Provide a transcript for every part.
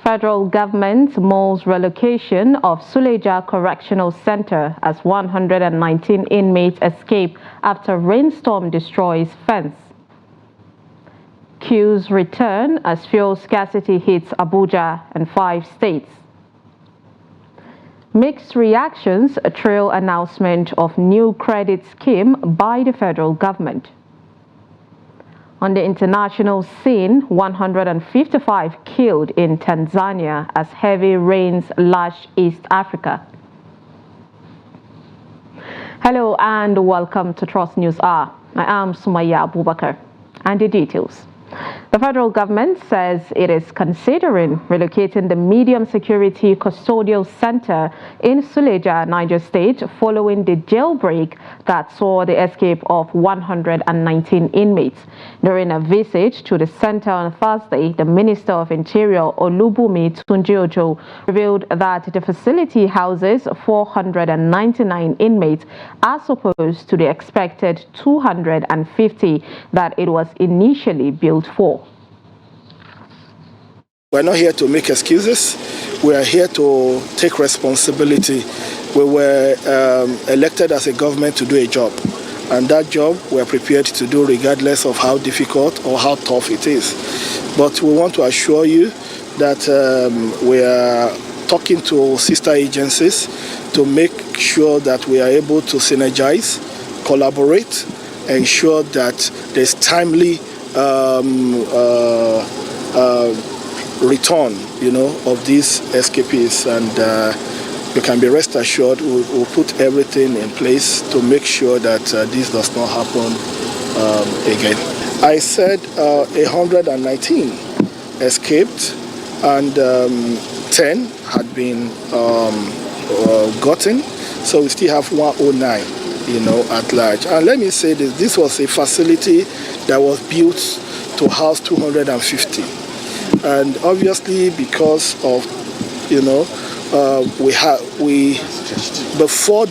Federal government Mulls relocation of Suleja Correctional Center as 119 inmates escape after rainstorm destroys fence. Queues return as fuel scarcity hits Abuja and 5 states. Mixed reactions trail announcement of new credit scheme by the federal government. On the international scene, 155 killed in Tanzania as heavy rains lash East Africa. Hello and welcome to Trust News Hour. I am Sumaya Abubakar, and the details. The federal government says it is considering relocating the medium security custodial center in Suleja, Niger State, following the jailbreak that saw the escape of 119 inmates. During a visit to the center on Thursday, the Minister of Interior, Olubunmi Tunji-Ojo, revealed that the facility houses 499 inmates as opposed to the expected 250 that it was initially built for. We're not here to make excuses. We are here to take responsibility. We were elected as a government to do a job, and that job we're prepared to do regardless of how difficult or how tough it is. But we want to assure you that we are talking to sister agencies to make sure that we are able to synergize, collaborate, ensure that there's timely return, of these escapees, and you can be rest assured we'll put everything in place to make sure that this does not happen again. I said 119 escaped and 10 had been gotten, so we still have 109, at large. And let me say this was a facility that was built to house 250. And obviously, because of before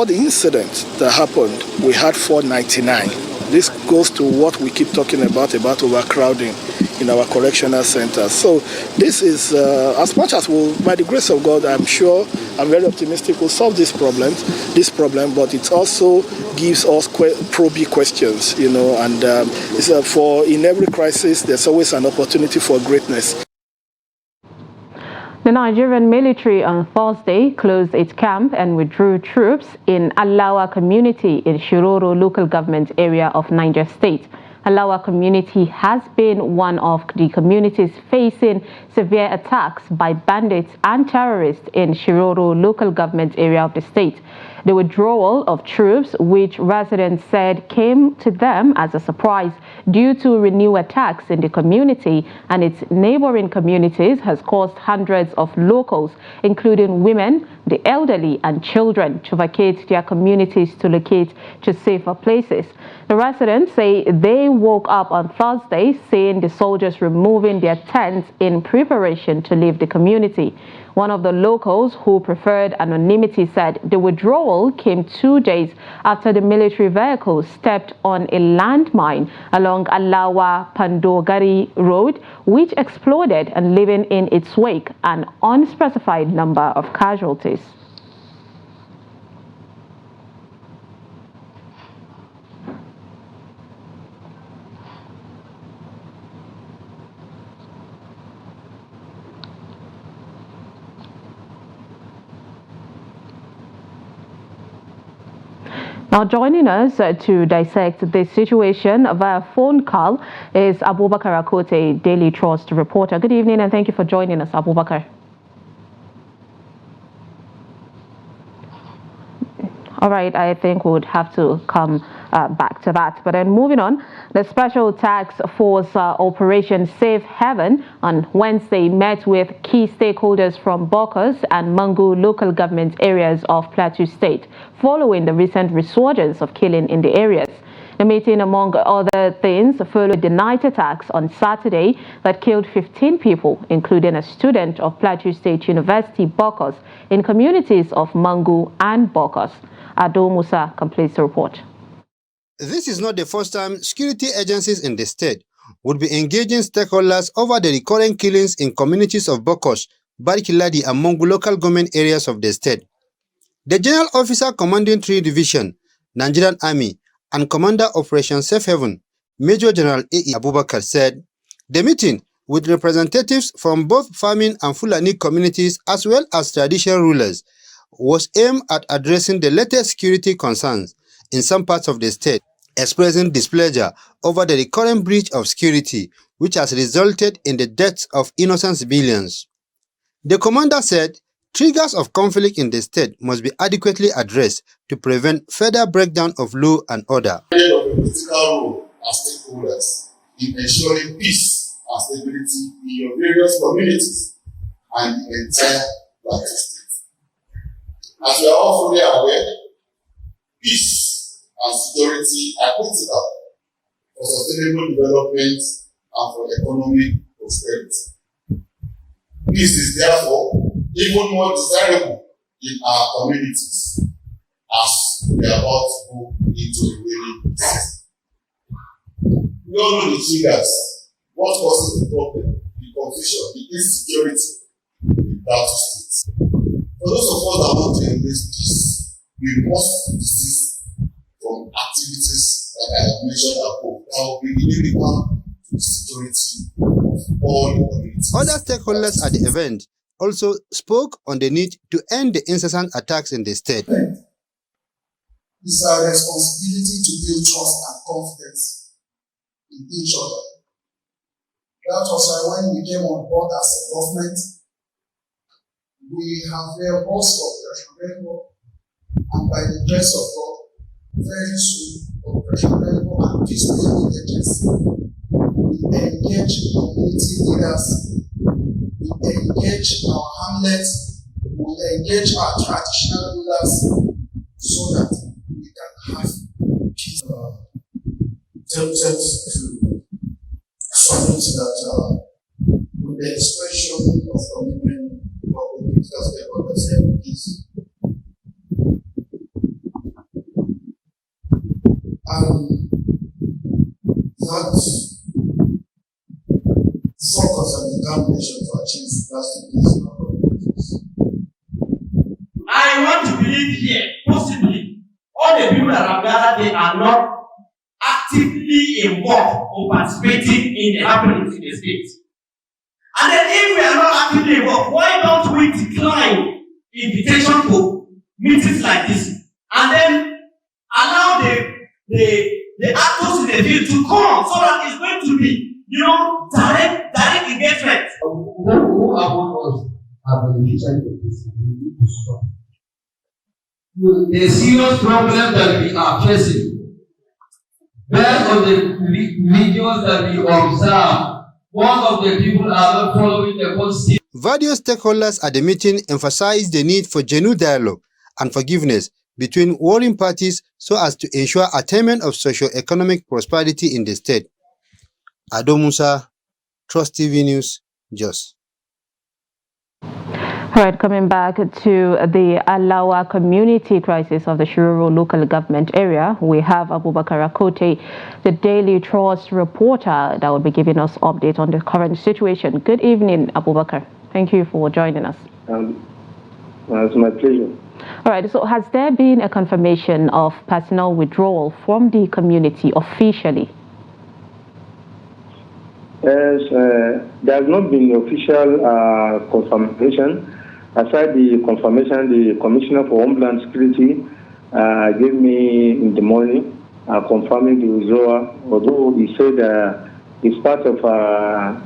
the incident that happened, we had 499. This goes to what we keep talking about overcrowding in our correctional centers. So this is, as much as by the grace of God, I'm very optimistic we'll solve this problem, but it also gives us probing questions, and in every crisis, there's always an opportunity for greatness. The Nigerian military on Thursday closed its camp and withdrew troops in Alawa community in Shiroro local government area of Niger State. Alawa community has been one of the communities facing severe attacks by bandits and terrorists in Shiroro local government area of the state. The withdrawal of troops, which residents said came to them as a surprise due to renewed attacks in the community and its neighboring communities, has caused hundreds of locals, including women, the elderly and children, to vacate their communities to locate to safer places. The residents say they woke up on Thursday seeing the soldiers removing their tents in preparation to leave the community. One of the locals who preferred anonymity said the withdrawal came 2 days after the military vehicle stepped on a landmine along Alawa Pandogari Road, which exploded and leaving in its wake an unspecified number of casualties. Now joining us to dissect this situation via phone call is Abubakar Akote, Daily Trust reporter. Good evening and thank you for joining us, Abubakar. All right, I think we would have to come back to that. But then moving on, the Special Task Force Operation Safe Haven on Wednesday met with key stakeholders from Bokos and Mangu local government areas of Plateau State, following the recent resurgence of killing in the areas. The meeting, among other things, followed the night attacks on Saturday that killed 15 people, including a student of Plateau State University, Bokos, in communities of Mangu and Bokos. Ado Musa completes the report. This is not the first time security agencies in the state would be engaging stakeholders over the recurrent killings in communities of Bokosh, Barkiladi, and Mongu local government areas of the state. The General Officer Commanding 3 Division, Nigerian Army, and Commander Operation Safe Haven, Major General A.E. Abubakar, said the meeting, with representatives from both farming and Fulani communities as well as traditional rulers, was aimed at addressing the latest security concerns in some parts of the state, expressing displeasure over the recurrent breach of security, which has resulted in the deaths of innocent civilians. The commander said triggers of conflict in the state must be adequately addressed to prevent further breakdown of law and order. The political role as stakeholders in ensuring peace and stability in your various communities and the entire Plateau State. As we are all fully aware, peace and security are critical for sustainable development and for economic prosperity. Peace is therefore even more desirable in our communities as we are about to go into the rainy season. We all know the triggers, what causes the problem, the confusion, the insecurity in Plateau State. For those of us that want to embrace peace, we must desist from activities like I have mentioned above that will be inimical to the security of all communities. Other stakeholders at the event also spoke on the need to end the incessant attacks in the state. It's our responsibility to build trust and confidence in each other. That was why when we came on board as a government, we have reinforced Operation Rainbow, and by the grace of God, very soon, Operation Rainbow and peace-building agency will engage community leaders, will engage our hamlets, will engage our traditional rulers, so that we can have peace. Tempted to submit that with the expression of commitment of the political stakeholders and peace. That focus and determination to achieve lasting peace in our communities. I want to believe here, possibly, all the people that are gathered, they are not actively involved or participating in the happenings in the state. And then if we are not actively involved, why don't we decline invitation to meetings like this and then allow the actors in the field to come so that it's going to be, direct engagement. Who among us have beneficiated from this? We need to stop. The serious problem that we are facing, based on the videos that we observe, most of the people are not following the constitution. Various stakeholders at the meeting emphasized the need for genuine dialogue and forgiveness between warring parties so as to ensure attainment of socio-economic prosperity in the state. Ado Musa, Trust TV News, Jos. All right, coming back to the Alawa community crisis of the Shiroro local government area, we have Abubakar Akote, the Daily Trust reporter, that will be giving us update on the current situation. Good evening, Abubakar. Thank you for joining us. It's my pleasure. All right, so has there been a confirmation of personnel withdrawal from the community officially? Yes, there has not been official confirmation. Aside the confirmation, the Commissioner for Homeland Security gave me in the morning confirming the withdrawal, although he said it's part of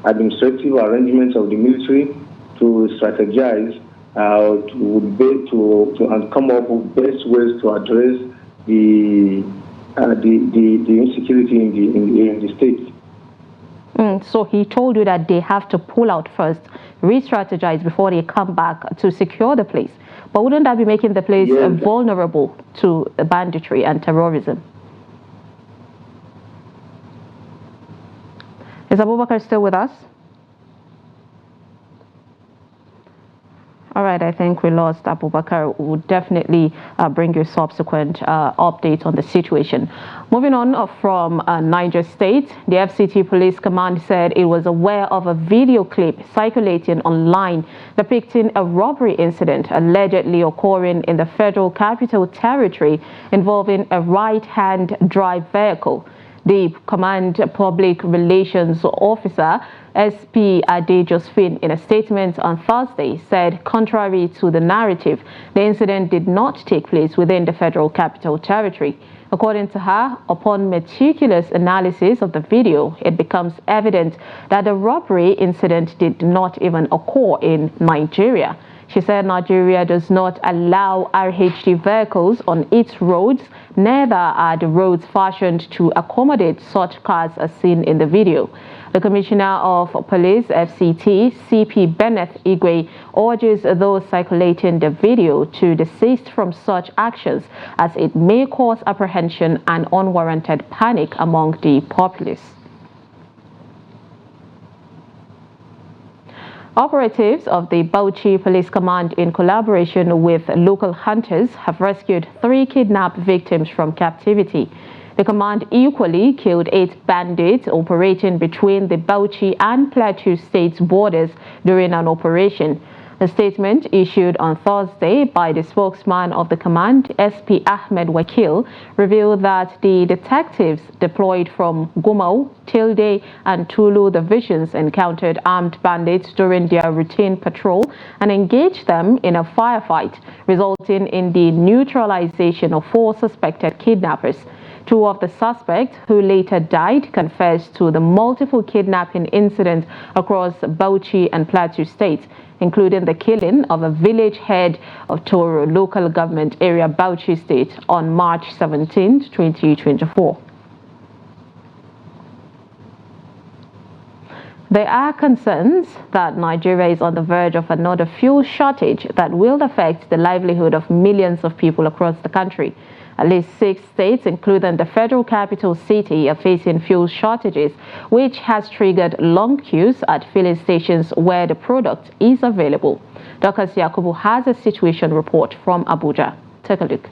administrative arrangements of the military to strategize and come up with best ways to address the insecurity in the state. So he told you that they have to pull out first, re-strategize before they come back to secure the place. But wouldn't that be making the place vulnerable to banditry and terrorism? Is Abubakar still with us? All right, I think we lost Abubakar. We'll definitely bring you subsequent update on the situation. Moving on from Niger State, the FCT Police Command said it was aware of a video clip circulating online depicting a robbery incident allegedly occurring in the Federal Capital Territory involving a right-hand drive vehicle. The Command Public Relations Officer, SP Ade Josephine, in a statement on Thursday, said contrary to the narrative, the incident did not take place within the Federal Capital Territory. According to her, upon meticulous analysis of the video, it becomes evident that the robbery incident did not even occur in Nigeria. She said Nigeria does not allow RHD vehicles on its roads, neither are the roads fashioned to accommodate such cars as seen in the video. The Commissioner of Police, FCT, CP Bennett Igwe, urges those circulating the video to desist from such actions as it may cause apprehension and unwarranted panic among the populace. Operatives of the Bauchi Police Command, in collaboration with local hunters, have rescued 3 kidnapped victims from captivity. The command equally killed 8 bandits operating between the Bauchi and Plateau states borders during an operation. A statement issued on Thursday by the spokesman of the command, SP Ahmed Wakil, revealed that the detectives deployed from Gumau, Tilde, and Tulu divisions encountered armed bandits during their routine patrol and engaged them in a firefight, resulting in the neutralization of 4 suspected kidnappers. 2 of the suspects, who later died, confessed to the multiple kidnapping incidents across Bauchi and Plateau states, including the killing of a village head of Toro local government area, Bauchi State, on March 17, 2024. There are concerns that Nigeria is on the verge of another fuel shortage that will affect the livelihood of millions of people across the country. At least 6 states, including the Federal Capital City, are facing fuel shortages, which has triggered long queues at filling stations where the product is available. Dr. Yakubu has a situation report from Abuja. Take a look.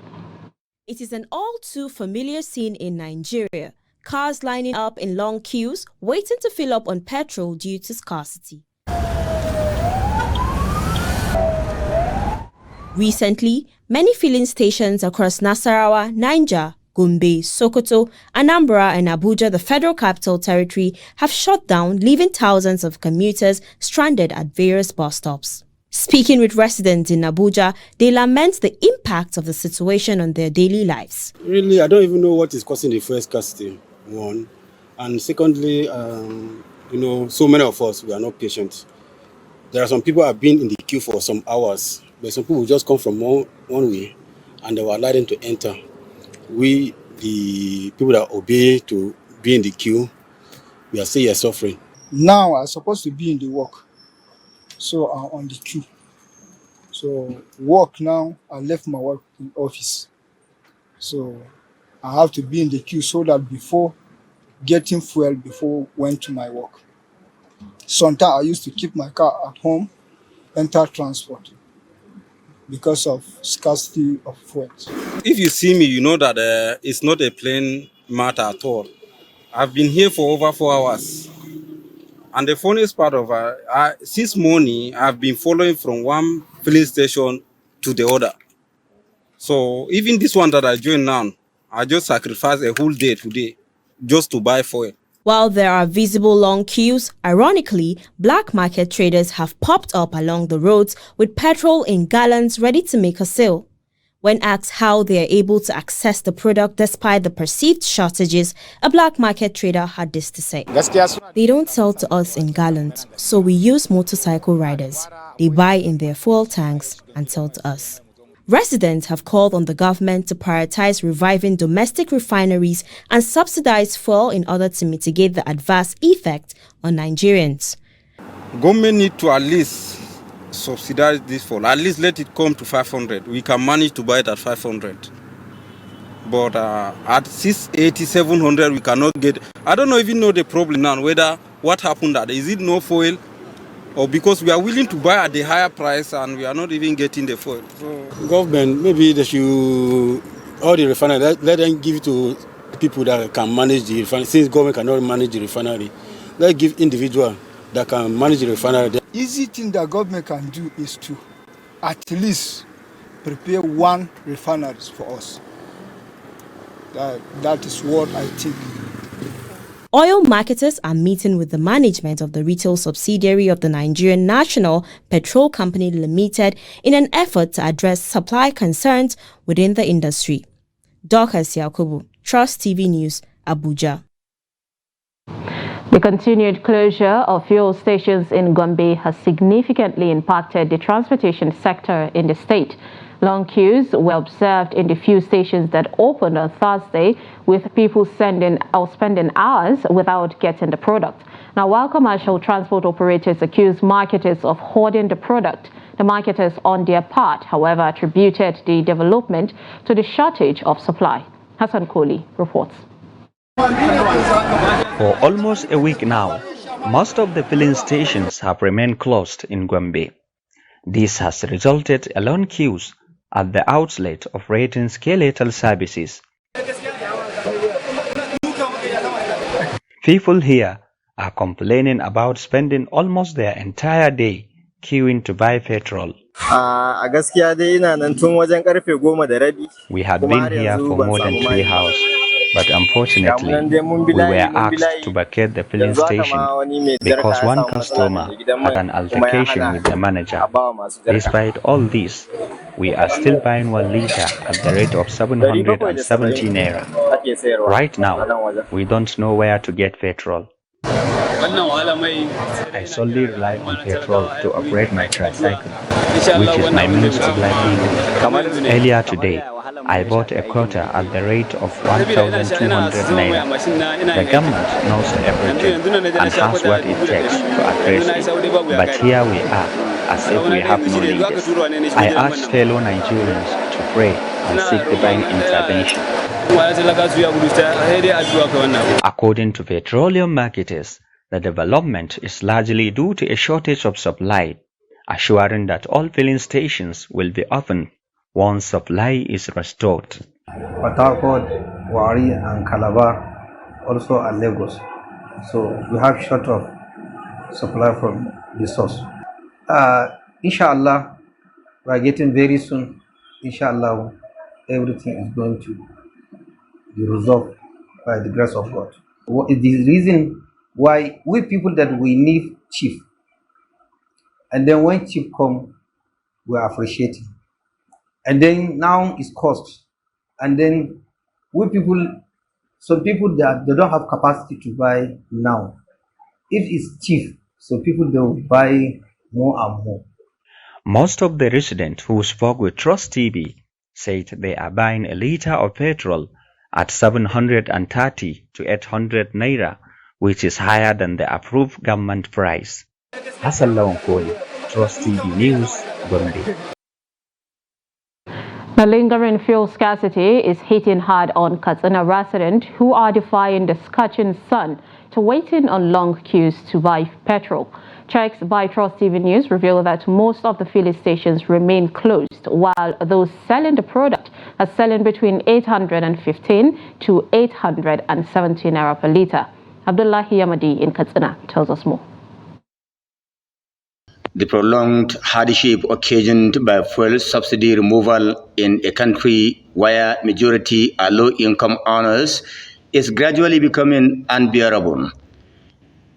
It is an all-too-familiar scene in Nigeria. Cars lining up in long queues, waiting to fill up on petrol due to scarcity. Recently, many filling stations across Nasarawa, Niger, Gombe, Sokoto, Anambra and Abuja, the Federal Capital Territory, have shut down, leaving thousands of commuters stranded at various bus stops. Speaking with residents in Abuja, they lament the impact of the situation on their daily lives. Really, I don't even know what is causing the fuel scarcity, one. And secondly, so many of us, we are not patient. There are some people who have been in the queue for some hours. But some people just come from one way and they were allowed them to enter. We, the people that obey to be in the queue, we are still here suffering. Now I'm supposed to be in the work, so I'm on the queue. So work now, I left my work in office. So I have to be in the queue so that before getting fuel, before went to my work. Sometimes I used to keep my car at home, enter transport, because of scarcity of fuel. If you see me, you know that it's not a plain matter at all. I've been here for over 4 hours. And the funniest part of since morning, I've been following from one filling station to the other. So even this one that I joined now, I just sacrificed a whole day today just to buy fuel. While there are visible long queues, ironically, black market traders have popped up along the roads with petrol in gallons ready to make a sale. When asked how they are able to access the product despite the perceived shortages, a black market trader had this to say. They don't sell to us in gallons, so we use motorcycle riders. They buy in their fuel tanks and sell to us. Residents have called on the government to prioritize reviving domestic refineries and subsidize fuel in order to mitigate the adverse effect on Nigerians. Government need to at least subsidize this fuel. At least let it come to 500. We can manage to buy it at 500. But at 680, 700, we cannot get. I don't even know the problem now. Whether what happened that is it no fuel or because we are willing to buy at the higher price and we are not even getting the fuel. So government, maybe they should, all the refinery, let them give it to people that can manage the refinery. Since government cannot manage the refinery, let's give individual that can manage the refinery. Easy thing that government can do is to at least prepare one refinery for us. That is what I think. Oil marketers are meeting with the management of the retail subsidiary of the Nigerian National Petrol Company Limited in an effort to address supply concerns within the industry. Dorcas Yakubu, Trust TV News, Abuja. The continued closure of fuel stations in Gombe has significantly impacted the transportation sector in the state. Long queues were observed in the few stations that opened on Thursday, with people spending hours without getting the product. Now, while commercial transport operators accuse marketers of hoarding the product, the marketers on their part, however, attributed the development to the shortage of supply. Hassan Kohli reports. For almost a week now, most of the filling stations have remained closed in Gombe. This has resulted in long queues at the outlet of rating skeletal services. People here are complaining about spending almost their entire day queuing to buy petrol. We had been here for more than 3 hours, but unfortunately, we were asked to vacate the filling station because one customer had an altercation with the manager. Despite all this, we are still buying 1 liter at the rate of 770 naira. Right now, we don't know where to get petrol. I solely rely on petrol to operate my tricycle, which is my means of livelihood. Earlier today, I bought a quota at the rate of 1,200 naira. The government knows everything and has what it takes to address it, but here we are, as if we have no leaders. I urge fellow Nigerians to pray and seek divine intervention. According to petroleum marketers, the development is largely due to a shortage of supply, assuring that all filling stations will be open once supply is restored. Port Harcourt, Wari and Calabar also are Lagos. So we have short of supply from the source. Inshallah, we are getting very soon. Inshallah, everything is going to be resolved by the grace of God. What is the reason why we people that we need cheap, and then when cheap come, we are appreciating, and then now it's cost, and then we people, some people that they don't have capacity to buy now. If it's cheap, so people they will buy more and more. Most of the residents who spoke with Trust TV said they are buying a liter of petrol at 730 to 800 naira, which is higher than the approved government price. Hassan Kohli, Trust TV News, Gombe. The lingering fuel scarcity is hitting hard on Katsina residents who are defying the scorching sun to waiting on long queues to buy petrol. Checks by Trust TV News reveal that most of the filling stations remain closed, while those selling the product are selling between 815 to 817 naira per litre. Abdullahi Yamadi in Katsina tells us more. The prolonged hardship occasioned by fuel subsidy removal in a country where majority are low-income earners is gradually becoming unbearable.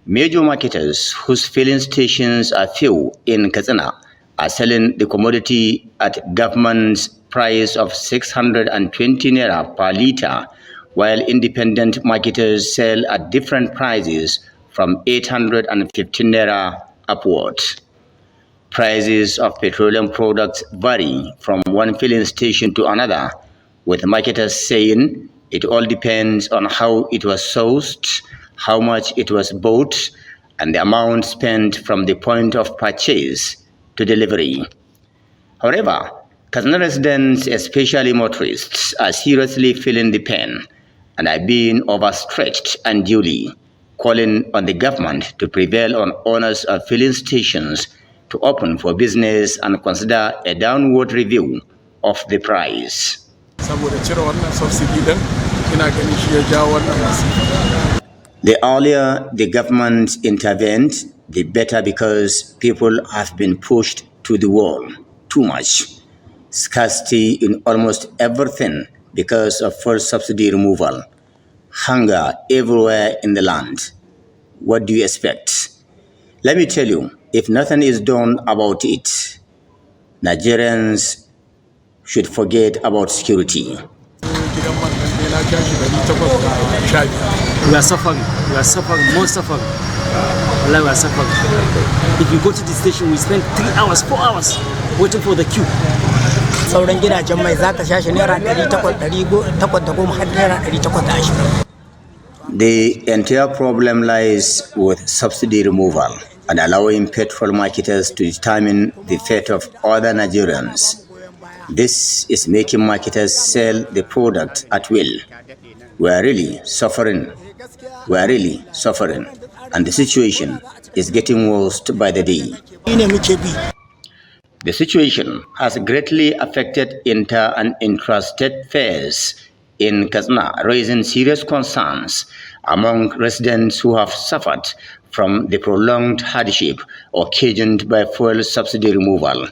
Major marketers whose filling stations are few in Katsina are selling the commodity at government's price of 620 naira per litre, while independent marketers sell at different prices from 815 naira upwards. Prices of petroleum products vary from one filling station to another, with marketers saying it all depends on how it was sourced, how much it was bought, and the amount spent from the point of purchase to delivery. However, Katsina residents, especially motorists, are seriously feeling the pain and are being overstretched unduly. calling on the government to prevail on owners of filling stations to open for business and consider a downward review of the price. The earlier the government intervened, the better, because people have been pushed to the wall too much. Scarcity in almost everything because of fuel subsidy removal. Hunger everywhere in the land. What do you expect? Let me tell you, if nothing is done about it, Nigerians should forget about security. We are suffering, more suffering. We are suffering. If you go to the station, we spend 3 hours, 4 hours waiting for the queue. The entire problem lies with subsidy removal and allowing petrol marketers to determine the fate of other Nigerians. This is making marketers sell the product at will. We are really suffering. And the situation is getting worse by the day. The situation has greatly affected inter- and intrastate fares in Katsina, raising serious concerns among residents who have suffered from the prolonged hardship occasioned by fuel subsidy removal.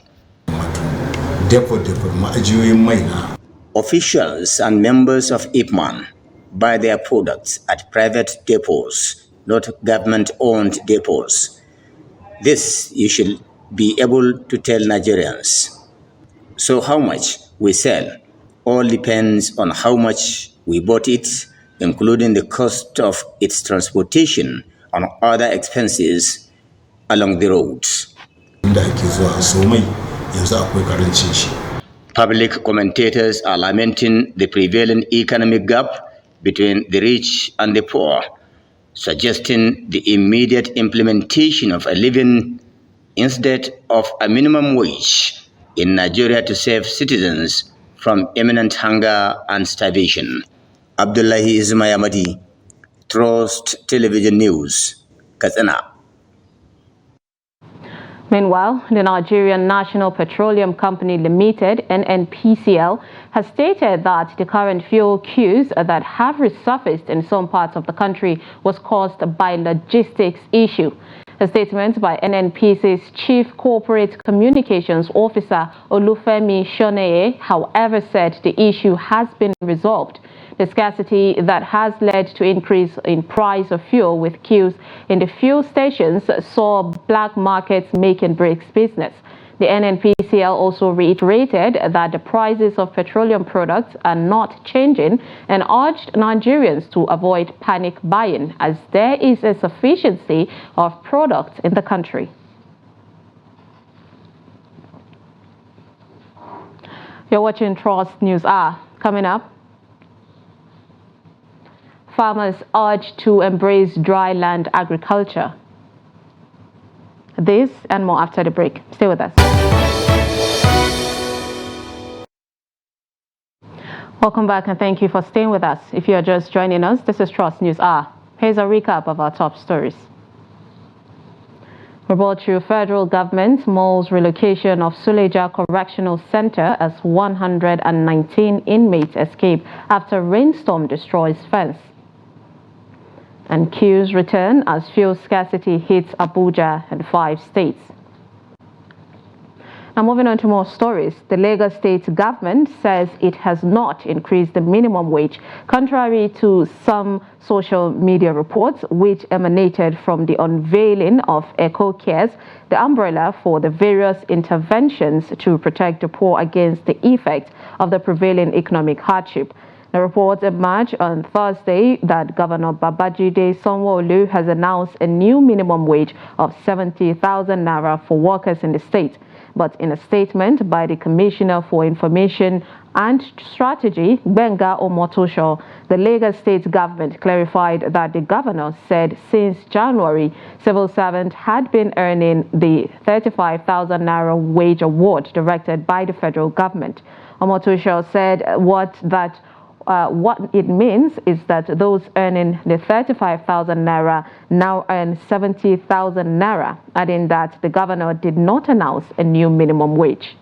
Officials and members of IPMAN buy their products at private depots, not government-owned depots. This you should be able to tell Nigerians. So how much we sell all depends on how much we bought it, including the cost of its transportation and other expenses along the roads. Public commentators are lamenting the prevailing economic gap between the rich and the poor, suggesting the immediate implementation of a living instead of a minimum wage in Nigeria to save citizens from imminent hunger and starvation. Abdullahi Ismayamadi, Trust Television News, Katsina. Meanwhile, the Nigerian National Petroleum Company Limited, NNPCL, has stated that the current fuel queues that have resurfaced in some parts of the country was caused by logistics issue. A statement by NNPC's Chief Corporate Communications Officer Olufemi Shoneye, however, said the issue has been resolved. The scarcity that has led to increase in price of fuel with queues in the fuel stations saw black markets making breaks business. The NNPCL also reiterated that the prices of petroleum products are not changing and urged Nigerians to avoid panic buying as there is a sufficiency of products in the country. You're watching Trust News Hour. Coming up, farmers urged to embrace dry land agriculture. This and more after the break. Stay with us. Welcome back and thank you for staying with us. If you are just joining us, this is Trust News Hour. Here's a recap of our top stories. We brought you federal government Mulls relocation of Suleja Correctional Center as 119 inmates escape after rainstorm destroys fence. And queues return as fuel scarcity hits Abuja and 5 states. Now moving on to more stories, the Lagos state government says it has not increased the minimum wage, contrary to some social media reports which emanated from the unveiling of Eco Cares, the umbrella for the various interventions to protect the poor against the effect of the prevailing economic hardship. The report emerged on Thursday that Governor Babajide Sanwo-Olu has announced a new minimum wage of 70,000 naira for workers in the state. But in a statement by the Commissioner for Information and Strategy, Gbenga Omotosho, the Lagos state government clarified that the governor said since January, civil servants had been earning the 35,000 naira wage award directed by the federal government. Omotosho said what it means is that those earning the 35,000 naira now earn 70,000 naira, adding that the governor did not announce a new minimum wage.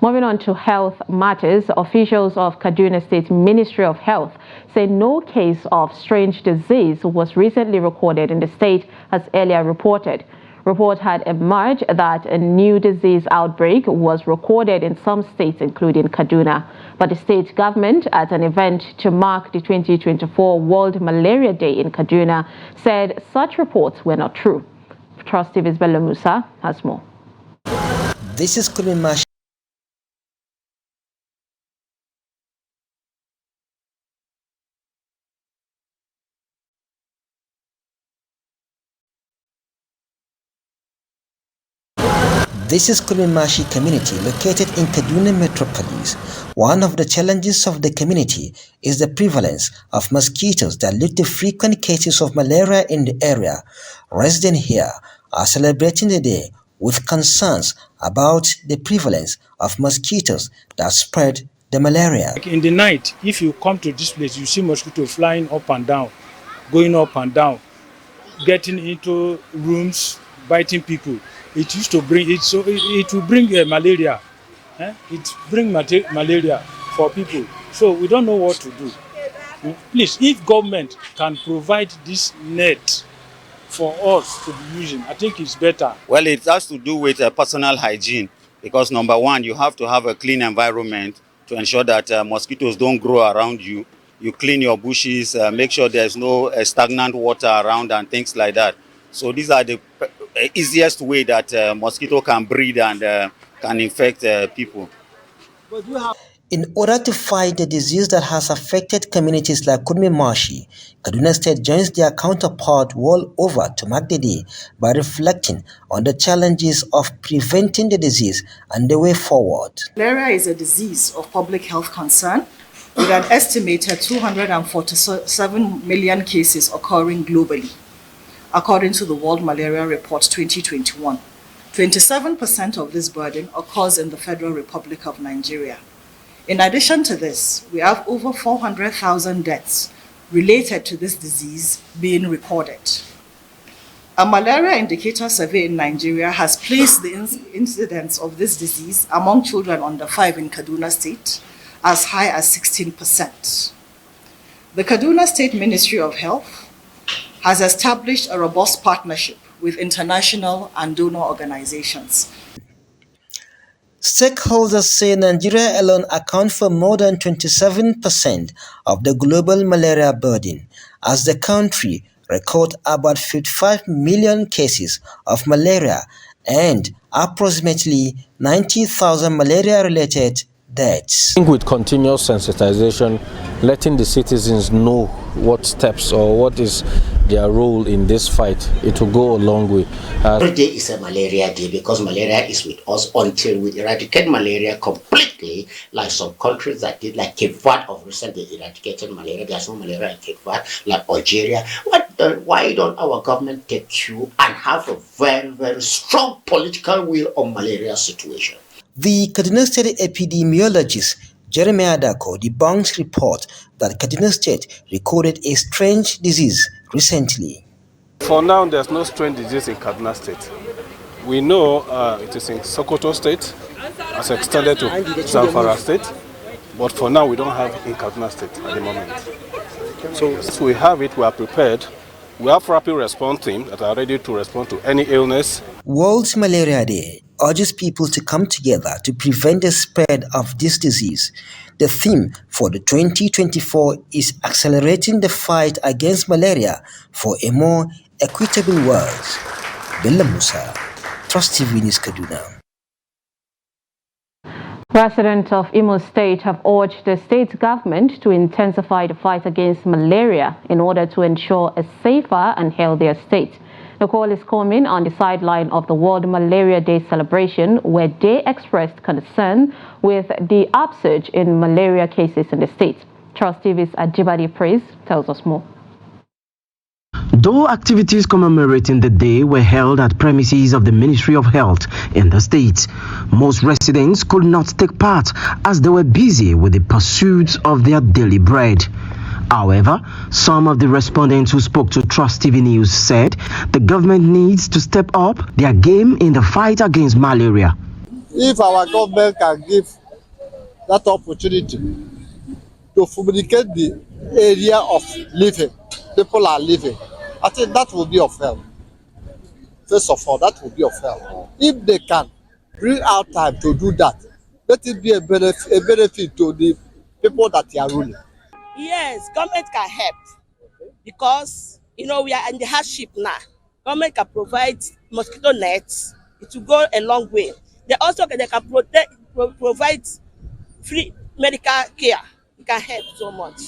Moving on to health matters, officials of Kaduna State Ministry of Health say no case of strange disease was recently recorded in the state as earlier reported. Report had emerged that a new disease outbreak was recorded in some states, including Kaduna. But the state government, at an event to mark the 2024 World Malaria Day in Kaduna, said such reports were not true. Trust TV's Bello Musa has more. This is Kulimash. This is Kulimashi community located in Kaduna Metropolis. One of the challenges of the community is the prevalence of mosquitoes that lead to frequent cases of malaria in the area. Residents here are celebrating the day with concerns about the prevalence of mosquitoes that spread the malaria. Like in the night, if you come to this place, you see mosquitoes flying up and down, going up and down, getting into rooms, biting people. It used to bring it, so it will bring malaria. It brings malaria for people. So we don't know what to do. Please, if government can provide this net for us to be using, I think it's better. Well, it has to do with personal hygiene, because number one, you have to have a clean environment to ensure that mosquitoes don't grow around you. You clean your bushes, make sure there's no stagnant water around and things like that. So these are the easiest way that mosquito can breed and can infect people. In order to fight the disease that has affected communities like Kurmi Marshi, Kaduna State joins their counterpart world over to mark the day by reflecting on the challenges of preventing the disease and the way forward. Malaria is a disease of public health concern, with an estimated 247 million cases occurring globally, according to the World Malaria Report 2021. 27% of this burden occurs in the Federal Republic of Nigeria. In addition to this, we have over 400,000 deaths related to this disease being recorded. A malaria indicator survey in Nigeria has placed the incidence of this disease among children under 5 in Kaduna State as high as 16%. The Kaduna State Ministry of Health has established a robust partnership with international and donor organizations. Stakeholders say Nigeria alone accounts for more than 27% of the global malaria burden, as the country records about 55 million cases of malaria and approximately 90,000 malaria-related deaths. I think with continuous sensitization, letting the citizens know what steps or what is their role in this fight, it will go a long way. Every day is a malaria day because malaria is with us until we eradicate malaria completely, like some countries that did, like Cape Verde of recently eradicated malaria. There's no malaria in Cape Verde, like Algeria. Why don't our government take cue and have a very, very strong political will on malaria situation? The Kaduna State epidemiologist Jeremiah Dako debunks report that Kaduna State recorded a strange disease recently. For now, there's no strange disease in Kaduna State. We know it is in Sokoto State, as extended to Zamfara State, but for now we don't have in Kaduna State at the moment. So since we have it, we are prepared. We have rapid response teams that are ready to respond to any illness. World Malaria Day urges people to come together to prevent the spread of this disease. The theme for the 2024 is accelerating the fight against malaria for a more equitable world. Bella Musa, Trust TV News, Kaduna. Residents of Imo State have urged the state government to intensify the fight against malaria in order to ensure a safer and healthier state. The call is coming on the sideline of the World Malaria Day celebration, where they expressed concern with the upsurge in malaria cases in the state. Trust TV's Ajibadi Praise tells us more. Though activities commemorating the day were held at premises of the Ministry of Health in the state, most residents could not take part as they were busy with the pursuit of their daily bread. However, some of the respondents who spoke to Trust TV News said the government needs to step up their game in the fight against malaria. If our government can give that opportunity to fumigate the area of living, people are living, I think that will be of help. First of all, that will be of help. If they can bring out time to do that, let it be a benefit to the people that they are ruling. Yes, government can help because we are in the hardship now. Government can provide mosquito nets. It will go a long way. They can provide free medical care. It can help so much.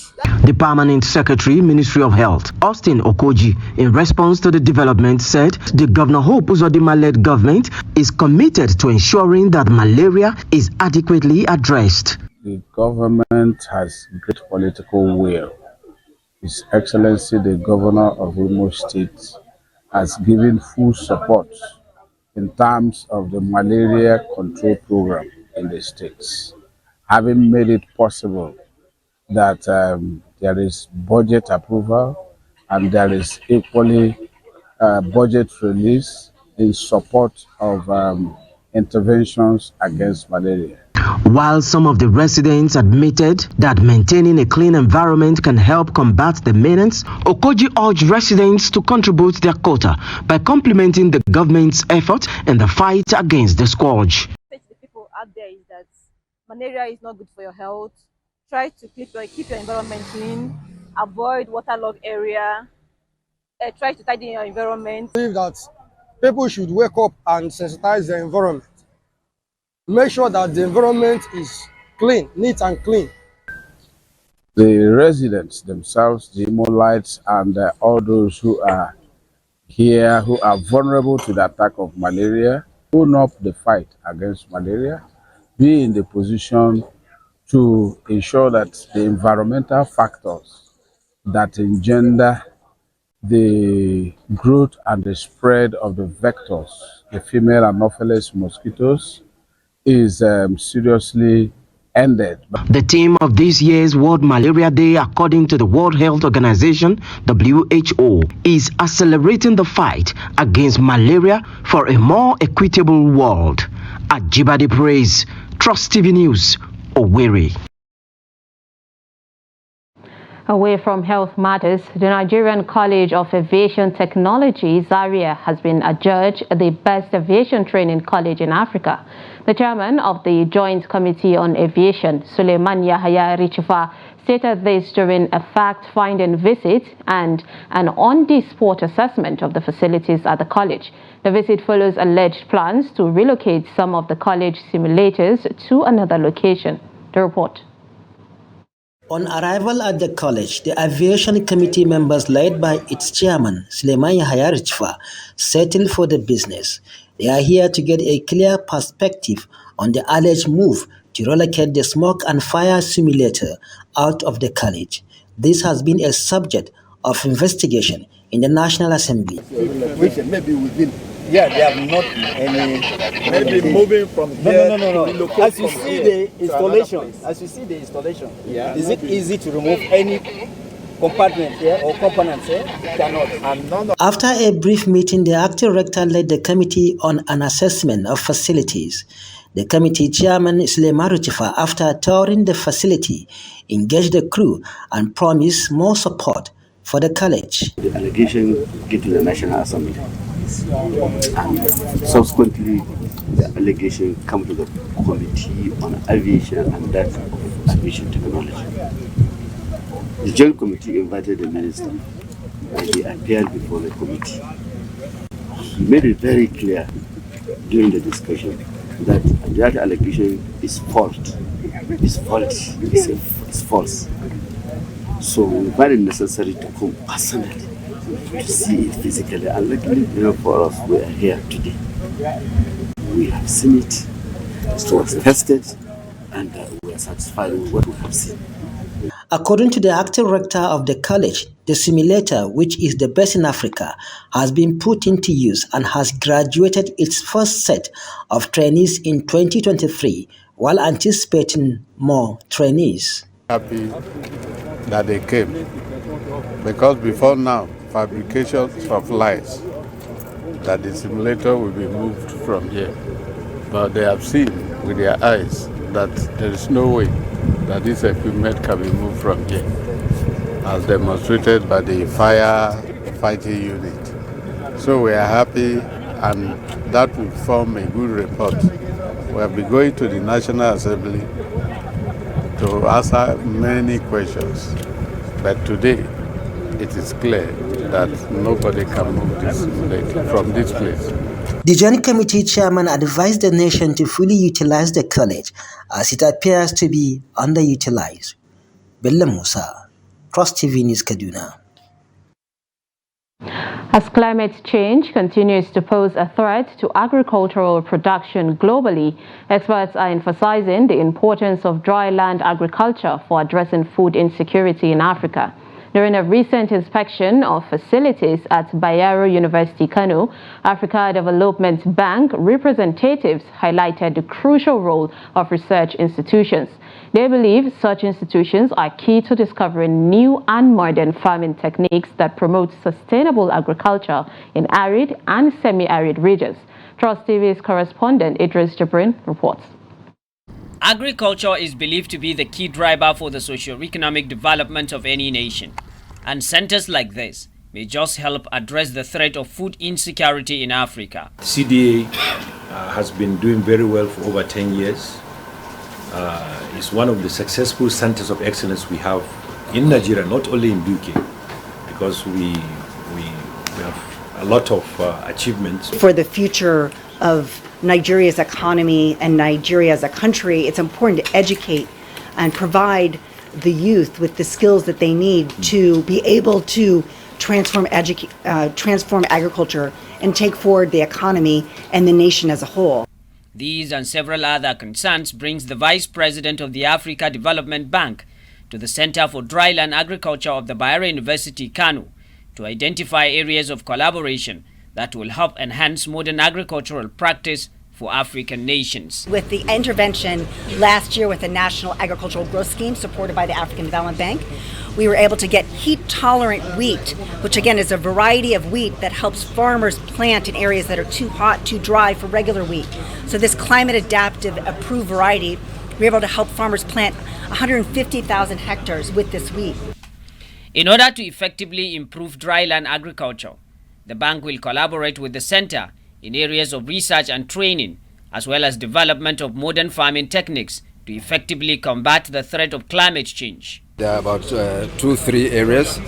The Permanent Secretary, Ministry of Health, Austin Okoji, in response to the development, said the Governor Hope Uzodinma-led government is committed to ensuring that malaria is adequately addressed. The government has great political will. His Excellency, the Governor of Imo State, has given full support in terms of the malaria control program in the states, having made it possible that there is budget approval and there is equally budget release in support of interventions against malaria. While some of the residents admitted that maintaining a clean environment can help combat the menace, Okoji urged residents to contribute their quota by complementing the government's effort in the fight against the scourge. The people out there is that malaria is not good for your health. Try to keep your environment clean, avoid waterlogged area, try to tidy your environment. I believe that people should wake up and sensitize their environment. Make sure that the environment is clean, neat and clean. The residents themselves, the Imolites, and all those who are here who are vulnerable to the attack of malaria, own up the fight against malaria, be in the position to ensure that the environmental factors that engender the growth and the spread of the vectors, the female Anopheles mosquitoes, is seriously ended. The theme of this year's World Malaria Day, according to the World Health Organization, WHO, is accelerating the fight against malaria for a more equitable world. Ajibade Praise, Trust TV News, Owerri. Away from health matters, the Nigerian College of Aviation Technology, Zaria, has been adjudged the best aviation training college in Africa. The chairman of the Joint Committee on Aviation, Suleiman Yahaya Richifa, stated this during a fact-finding visit and an on-the-spot assessment of the facilities at the college. The visit follows alleged plans to relocate some of the college simulators to another location. The report. On arrival at the college, the aviation committee members led by its chairman, Suleiman Yahaya Richifa, settled for the business. They are here to get a clear perspective on the alleged move to relocate the smoke and fire simulator out of the college. This has been a subject of investigation in the National Assembly. Which maybe within, they have not any. Maybe moving from here. No. As you see the installation, is it easy to remove any compartment here or components here? Cannot. After a brief meeting, the acting rector led the committee on an assessment of facilities. The committee chairman, Suleiman Richifa, after touring the facility, engaged the crew and promised more support for the college. The allegation get to the National Assembly, and subsequently the allegation come to the Committee on Aviation and that of Aviation Technology. The Joint Committee invited the minister and he appeared before the committee. He made it very clear during the discussion that that allegation is false. It's false. So we find it necessary to come personally to see it physically. And luckily, for us, we are here today. We have seen it, it was tested, and we are satisfied with what we have seen. According to the acting rector of the college, the simulator, which is the best in Africa, has been put into use and has graduated its first set of trainees in 2023, while anticipating more trainees. Happy that they came, because before now, fabrications of lies that the simulator will be moved from here. But they have seen with their eyes that there is no way that this equipment can be moved from here, as demonstrated by the firefighting unit. So we are happy, and that will form a good report. We will be going to the National Assembly to answer many questions. But today, it is clear that nobody can move this from this place. The Joint Committee chairman advised the nation to fully utilize the college, as it appears to be underutilized. Bello Musa, Trust TV News, Kaduna. As climate change continues to pose a threat to agricultural production globally, experts are emphasizing the importance of dry land agriculture for addressing food insecurity in Africa. During a recent inspection of facilities at Bayero University, Kano, Africa Development Bank representatives highlighted the crucial role of research institutions. They believe such institutions are key to discovering new and modern farming techniques that promote sustainable agriculture in arid and semi-arid regions. Trust TV's correspondent Idris Jibrin reports. Agriculture is believed to be the key driver for the socio-economic development of any nation, and centers like this may just help address the threat of food insecurity in Africa. CDA has been doing very well for over 10 years. It's one of the successful centers of excellence we have in Nigeria, not only in UK, because we have a lot of achievements. For the future of Nigeria's economy and Nigeria as a country, it's important to educate and provide the youth with the skills that they need to be able to transform agriculture and take forward the economy and the nation as a whole. These and several other concerns brings the Vice President of the Africa Development Bank to the Center for Dryland Agriculture of the Bayero University, Kano, to identify areas of collaboration that will help enhance modern agricultural practice for African nations. With the intervention last year with the National Agricultural Growth Scheme supported by the African Development Bank, we were able to get heat-tolerant wheat, which again is a variety of wheat that helps farmers plant in areas that are too hot, too dry for regular wheat. So this climate-adaptive approved variety, we're able to help farmers plant 150,000 hectares with this wheat. In order to effectively improve dryland agriculture, the bank will collaborate with the center in areas of research and training, as well as development of modern farming techniques to effectively combat the threat of climate change. There are about 2-3 areas.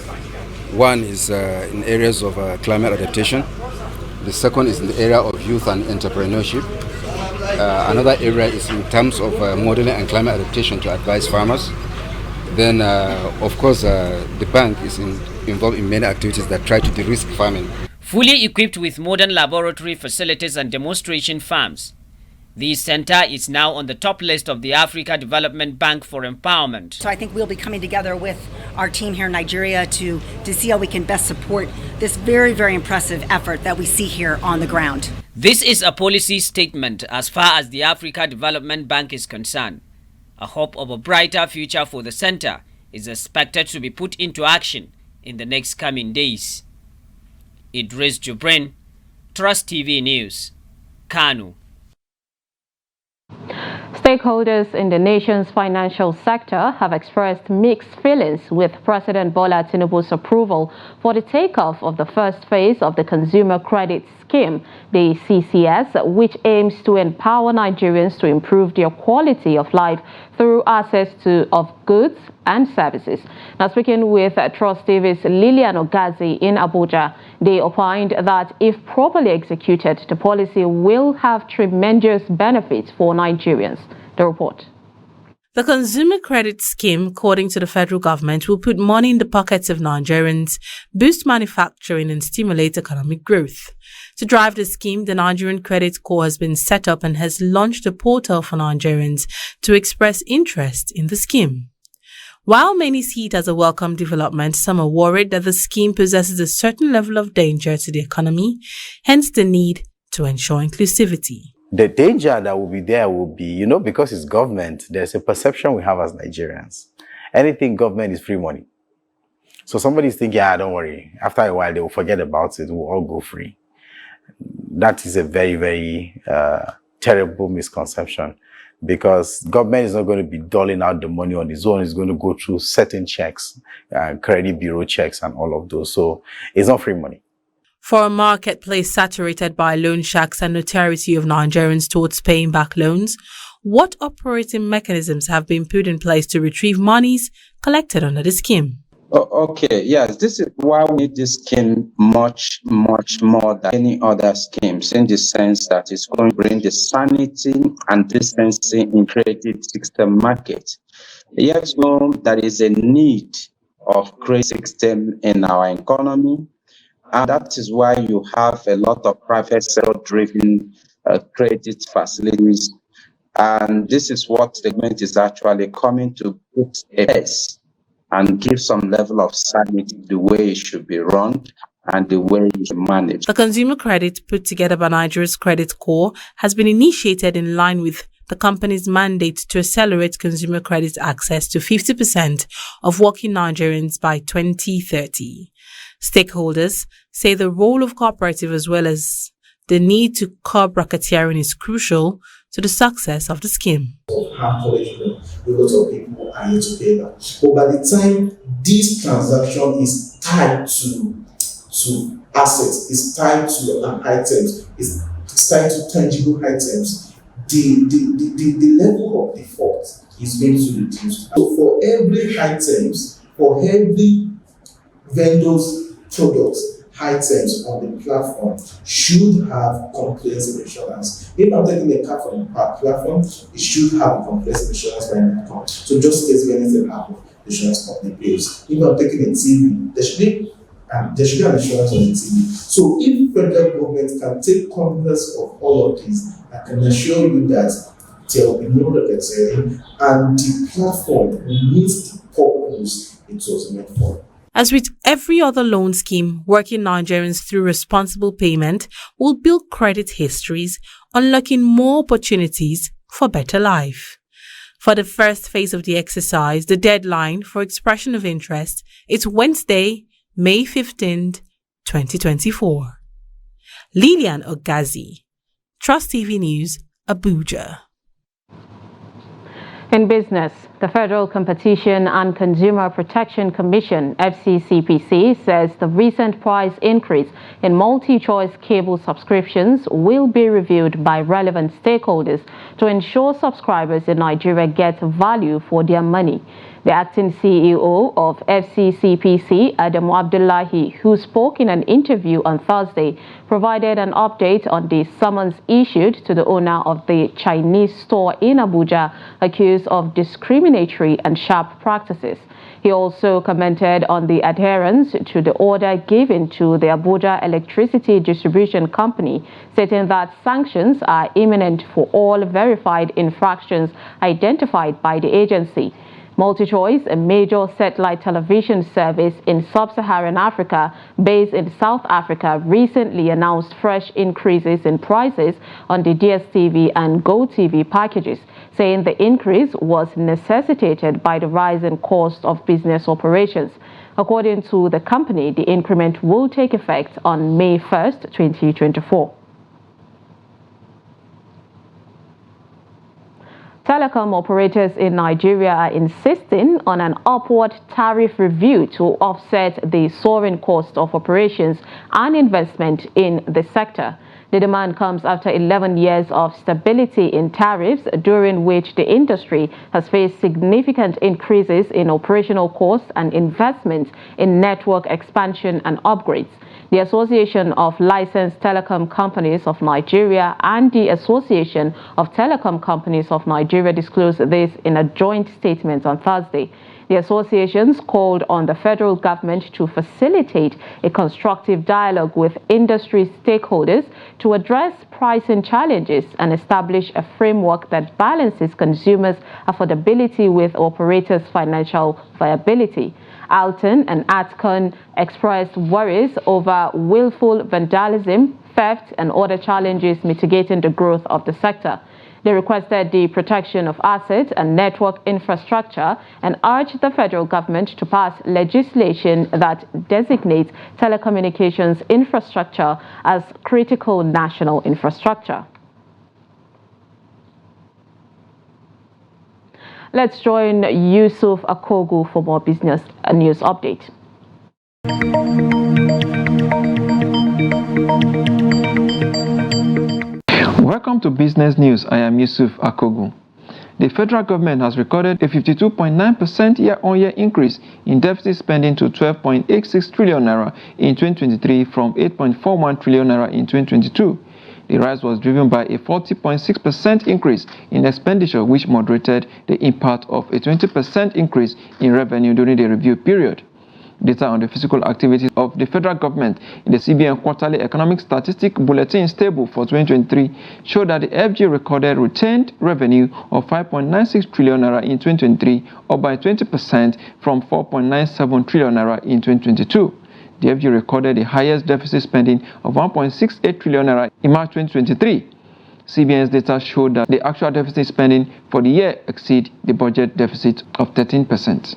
One is in areas of climate adaptation. The second is in the area of youth and entrepreneurship. Another area is in terms of modeling and climate adaptation to advise farmers. Then, of course, the bank is involved in many activities that try to de-risk farming. Fully equipped with modern laboratory facilities and demonstration farms, this center is now on the top list of the Africa Development Bank for empowerment. So I think we'll be coming together with our team here in Nigeria to see how we can best support this very, very impressive effort that we see here on the ground. This is a policy statement as far as the Africa Development Bank is concerned. A hope of a brighter future for the center is expected to be put into action in the next coming days. Idris Jibrin, Trust TV News, Kano. Stakeholders in the nation's financial sector have expressed mixed feelings with President Bola Tinubu's approval for the takeoff of the first phase of the Consumer Credit Scheme, the CCS, which aims to empower Nigerians to improve their quality of life through access of goods and services. Now, speaking with Trust TV's Lilian Ogazi in Abuja, they opined that if properly executed, the policy will have tremendous benefits for Nigerians. The report. The Consumer Credit Scheme, according to the federal government, will put money in the pockets of Nigerians, boost manufacturing and stimulate economic growth. To drive the scheme, the Nigerian Credit Corps has been set up and has launched a portal for Nigerians to express interest in the scheme. While many see it as a welcome development, some are worried that the scheme possesses a certain level of danger to the economy, hence the need to ensure inclusivity. The danger that will be there will be, because it's government, there's a perception we have as Nigerians. Anything government is free money. So somebody's thinking, don't worry. After a while, they will forget about it. We'll all go free. That is a very, very terrible misconception, because government is not going to be doling out the money on its own. It's going to go through certain checks, credit bureau checks and all of those. So it's not free money. For a marketplace saturated by loan sharks and notoriety of Nigerians towards paying back loans, what operating mechanisms have been put in place to retrieve monies collected under the scheme? Okay, yes, this is why we need this scheme much more than any other schemes, in the sense that it's going to bring the sanity and decency in credit system market. Yes, there is a need of credit system in our economy, and that is why you have a lot of private sector-driven credit facilities, and this is what the government is actually coming to put a place and give some level of sanity the way it should be run and the way it should manage. The consumer credit put together by Nigeria's Credit Corps has been initiated in line with the company's mandate to accelerate consumer credit access to 50% of working Nigerians by 2030. Stakeholders say the role of cooperative as well as the need to curb racketeering is crucial to the success of the scheme. A lot of people are here to pay back. But by the time this transaction is tied to assets, is tied to items, is tied to tangible items, the level of default is going to reduce. So for every items, for every vendor's products, items on the platform should have comprehensive insurance. If I'm taking a car from the platform, it should have a comprehensive insurance by my account. So just in case anything happens, the insurance company pays. If I'm taking a TV, there should be an insurance on the TV. So if federal government can take converse of all of this, I can assure you that there will be no racketeering and the platform meets the purpose it was meant for. As with every other loan scheme, working Nigerians through responsible payment will build credit histories, unlocking more opportunities for better life. For the first phase of the exercise, the deadline for expression of interest is Wednesday, May 15, 2024. Lilian Ogazi, Trust TV News, Abuja. In business, the Federal Competition and Consumer Protection Commission, FCCPC, says the recent price increase in multi-choice cable subscriptions will be reviewed by relevant stakeholders to ensure subscribers in Nigeria get value for their money. The acting CEO of FCCPC, Adamu Abdullahi, who spoke in an interview on Thursday, provided an update on the summons issued to the owner of the Chinese store in Abuja, accused of discriminatory and sharp practices. He also commented on the adherence to the order given to the Abuja Electricity Distribution Company, stating that sanctions are imminent for all verified infractions identified by the agency. MultiChoice, a major satellite television service in sub-Saharan Africa based in South Africa, recently announced fresh increases in prices on the DSTV and GoTV packages, saying the increase was necessitated by the rise in cost of business operations. According to the company, the increment will take effect on May 1st, 2024. Telecom operators in Nigeria are insisting on an upward tariff review to offset the soaring cost of operations and investment in the sector. The demand comes after 11 years of stability in tariffs, during which the industry has faced significant increases in operational costs and investment in network expansion and upgrades. The Association of Licensed Telecom Companies of Nigeria and the Association of Telecom Companies of Nigeria disclosed this in a joint statement on Thursday. The associations called on the federal government to facilitate a constructive dialogue with industry stakeholders to address pricing challenges and establish a framework that balances consumers' affordability with operators' financial viability. Alton and Atcon expressed worries over willful vandalism, theft, and other challenges mitigating the growth of the sector. They requested the protection of assets and network infrastructure and urged the federal government to pass legislation that designates telecommunications infrastructure as critical national infrastructure. Let's join Yusuf Akogu for more business news update. Welcome to Business News. I am Yusuf Akogu. The federal government has recorded a 52.9% year-on-year increase in deficit spending to 12.86 trillion naira in 2023 from 8.41 trillion naira in 2022. The rise was driven by a 40.6% increase in expenditure, which moderated the impact of a 20% increase in revenue during the review period. Data on the physical activities of the federal government in the CBN Quarterly Economic Statistics Bulletin Stable for 2023 showed that the FG recorded retained revenue of 5.96 trillion naira in 2023, up by 20% from 4.97 trillion naira in 2022. The FG recorded the highest deficit spending of 1.68 trillion naira in March 2023. CBN's data showed that the actual deficit spending for the year exceeded the budget deficit of 13%.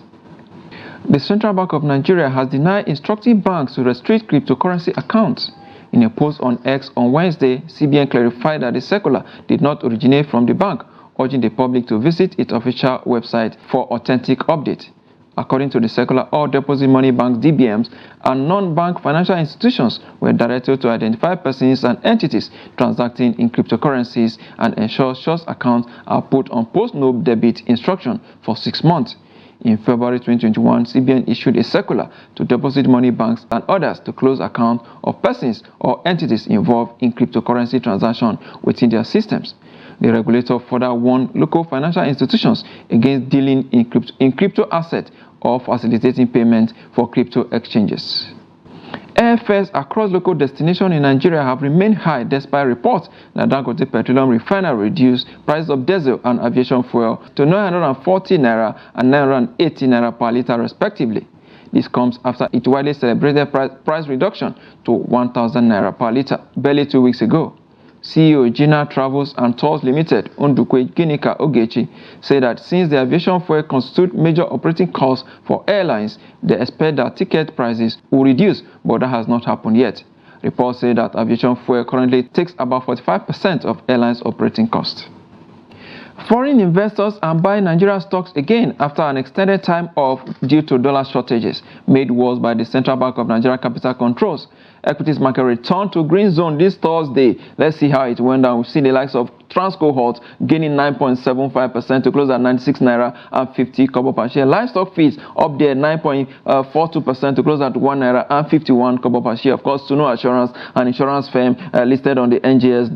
The Central Bank of Nigeria has denied instructing banks to restrict cryptocurrency accounts. In a post on X on Wednesday, CBN clarified that the circular did not originate from the bank, urging the public to visit its official website for authentic updates. According to the circular, all deposit money banks, DBMs, and non-bank financial institutions were directed to identify persons and entities transacting in cryptocurrencies and ensure such accounts are put on post-no debit instruction for 6 months. In February 2021, CBN issued a circular to deposit money banks and others to close accounts of persons or entities involved in cryptocurrency transactions within their systems. The regulator further warned local financial institutions against dealing in crypto assets or facilitating payment for crypto exchanges. Airfares across local destinations in Nigeria have remained high despite reports that Dangote Petroleum Refinery reduced prices of diesel and aviation fuel to 940 naira and 980 naira per litre respectively. This comes after its widely celebrated price reduction to 1,000 naira per litre barely 2 weeks ago. CEO Gina Travels and Tours Limited, Ondukwe Ginika Ogechi, said that since the aviation fuel constitutes major operating costs for airlines, they expect that ticket prices will reduce, but that has not happened yet. Reports say that aviation fuel currently takes about 45% of airlines' operating costs. Foreign investors are buying Nigeria stocks again after an extended time off due to dollar shortages, made worse by the Central Bank of Nigeria capital controls. Equities market returned to green zone this Thursday. Let's see how it went down. We've seen the likes of Transcohort gaining 9.75% to close at 96 naira and 50 kobo per share. Livestock feeds up there 9.42% to close at 1 naira and 51 kobo per share. Of course, Tuno Assurance, an insurance firm listed on the NGS,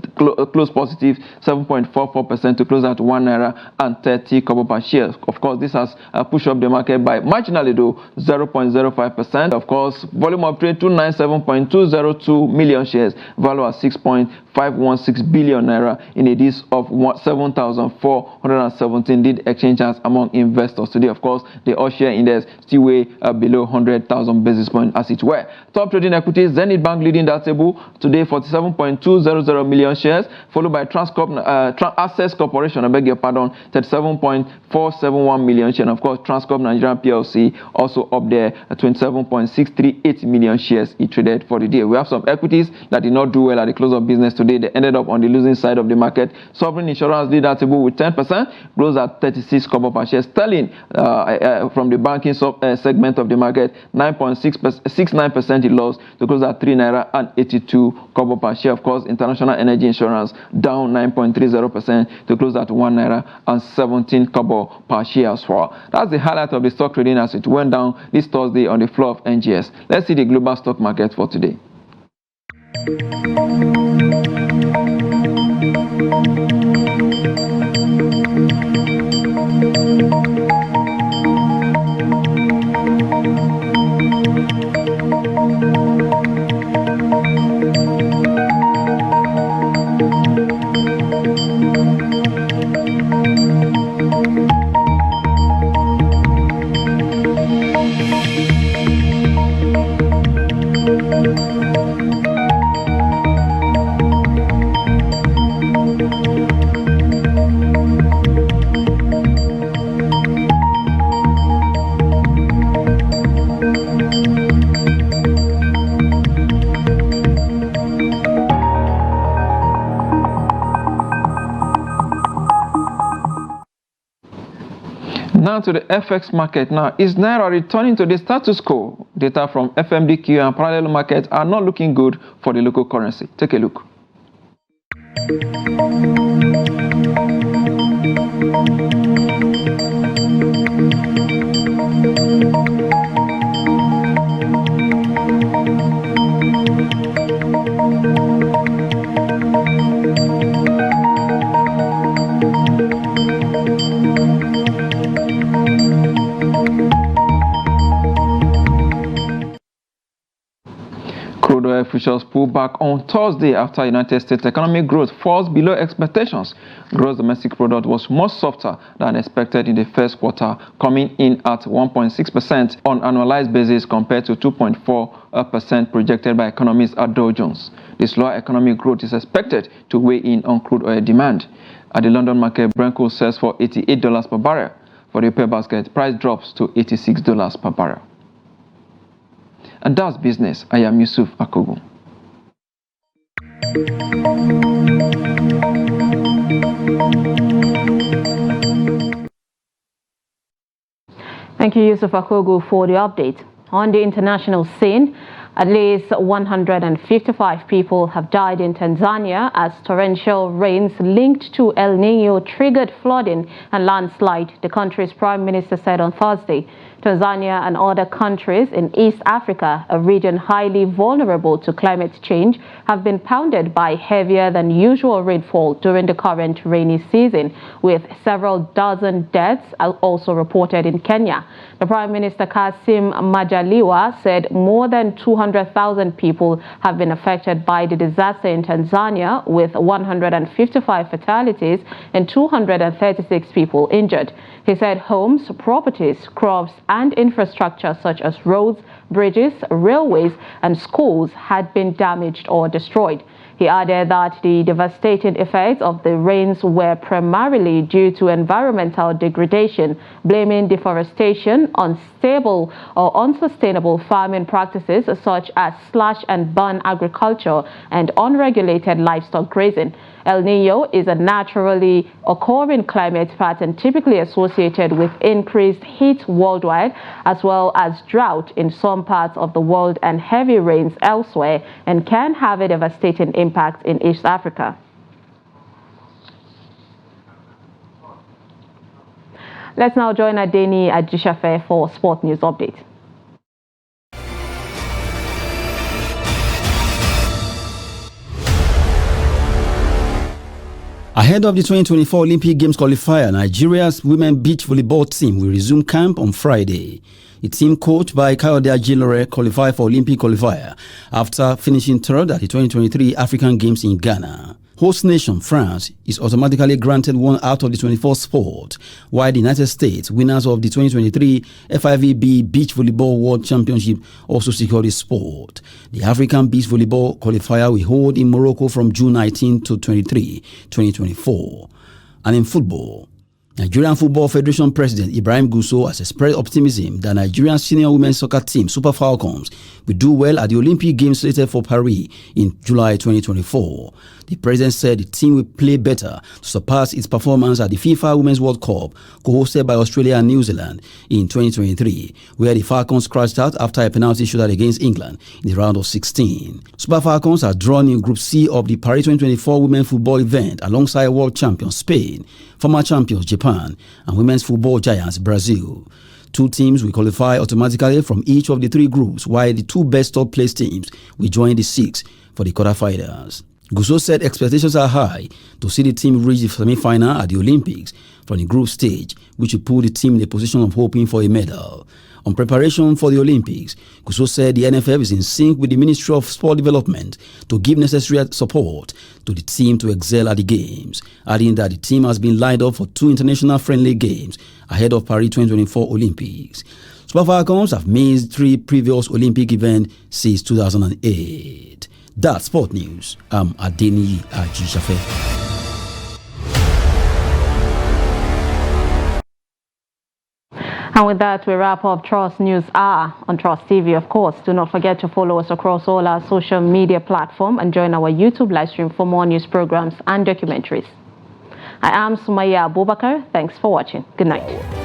closed positive 7.44% to close at 1 naira and 30 kobo per share. Of course, this has pushed up the market by marginally though 0.05%. Of course, volume of trade 297.202 million shares, value at 6.516 billion naira in a list of 7,417 lead exchanges among investors today. Of course, the all-share index still way below 100,000 basis points as it were. Top trading equities, Zenith Bank leading that table today, 47.200 million shares, followed by Access Corporation, 37.471 million shares. And of course, Transcorp Nigerian PLC also up there, 27.638 million shares it traded for the day. We have some equities that did not do well at the close of business today. They ended up on the losing side of the market. Sovereign Insurance lead that table with 10%, closed at 36 kobo per share. Sterling from the banking segment of the market, 9.69% it lost to close at 3 naira and 82 kobo per share. Of course, International Energy Insurance down 9.30% to close at 1 naira and 17 kobo per share as well. That's the highlight of the stock trading as it went down this Thursday on the floor of NGS. Let's see the global stock market for today. Now to the FX market. Now, is Naira returning to the status quo? Data from FMDQ and parallel markets are not looking good for the local currency. Take a look. Crude oil futures pulled back on Thursday after United States economic growth falls below expectations. Gross domestic product was much softer than expected in the first quarter, coming in at 1.6% on annualized basis compared to 2.4% projected by economists at Dow Jones. The slower economic growth is expected to weigh in on crude oil demand. At the London market, Brent crude sells for $88 per barrel. For the oil basket, price drops to $86 per barrel. And that's business. I am Yusuf Akogo. Thank you, Yusuf Akogo, for the update. On the international scene, at least 155 people have died in Tanzania as torrential rains linked to El Nino triggered flooding and landslide, the country's prime minister said on Thursday. Tanzania and other countries in East Africa, a region highly vulnerable to climate change, have been pounded by heavier than usual rainfall during the current rainy season, with several dozen deaths also reported in Kenya. The Prime Minister Kassim Majaliwa said more than 200,000 people have been affected by the disaster in Tanzania, with 155 fatalities and 236 people injured. He said homes, properties, crops, and infrastructure such as roads, bridges, railways, and schools had been damaged or destroyed. He added that the devastating effects of the rains were primarily due to environmental degradation, blaming deforestation, unstable or unsustainable farming practices such as slash and burn agriculture, and unregulated livestock grazing. El Nino is a naturally occurring climate pattern typically associated with increased heat worldwide, as well as drought in some parts of the world and heavy rains elsewhere, and can have a devastating impact in East Africa. Let's now join Adeni Ajishafe for Sport News Update. Ahead of the 2024 Olympic Games qualifier, Nigeria's women beach volleyball team will resume camp on Friday. The team coached by Kayode Ajilore qualified for Olympic qualifier after finishing third at the 2023 African Games in Ghana. Host nation France is automatically granted one out of the 24 sports, while the United States, winners of the 2023 FIVB Beach Volleyball World Championship, also secured the sport. The African Beach Volleyball qualifier will hold in Morocco from June 19 to 23, 2024. And in football, Nigerian Football Federation President Ibrahim Gusso has expressed optimism that Nigerian senior women's soccer team Super Falcons will do well at the Olympic Games slated for Paris in July 2024. The president said the team will play better to surpass its performance at the FIFA Women's World Cup, co-hosted by Australia and New Zealand in 2023, where the Falcons crashed out after a penalty shootout against England in the round of 16. Super Falcons are drawn in Group C of the Paris 2024 women's football event alongside world champions Spain, former champions Japan, and women's football giants Brazil. Two teams will qualify automatically from each of the three groups, while the two best top-placed teams will join the six for the quarterfinals. Gusso said expectations are high to see the team reach the semi-final at the Olympics from the group stage, which will put the team in a position of hoping for a medal. On preparation for the Olympics, Gusso said the NFF is in sync with the Ministry of Sport Development to give necessary support to the team to excel at the Games, adding that the team has been lined up for 2 international friendly games ahead of Paris 2024 Olympics. Super Falcons have missed 3 previous Olympic events since 2008. That's Sport News. I'm Adeni Ajishafe. And with that, we wrap up Trust News Hour on Trust TV. Of course, do not forget to follow us across all our social media platforms and join our YouTube live stream for more news programs and documentaries. I am Sumaya Abubakar. Thanks for watching. Good night.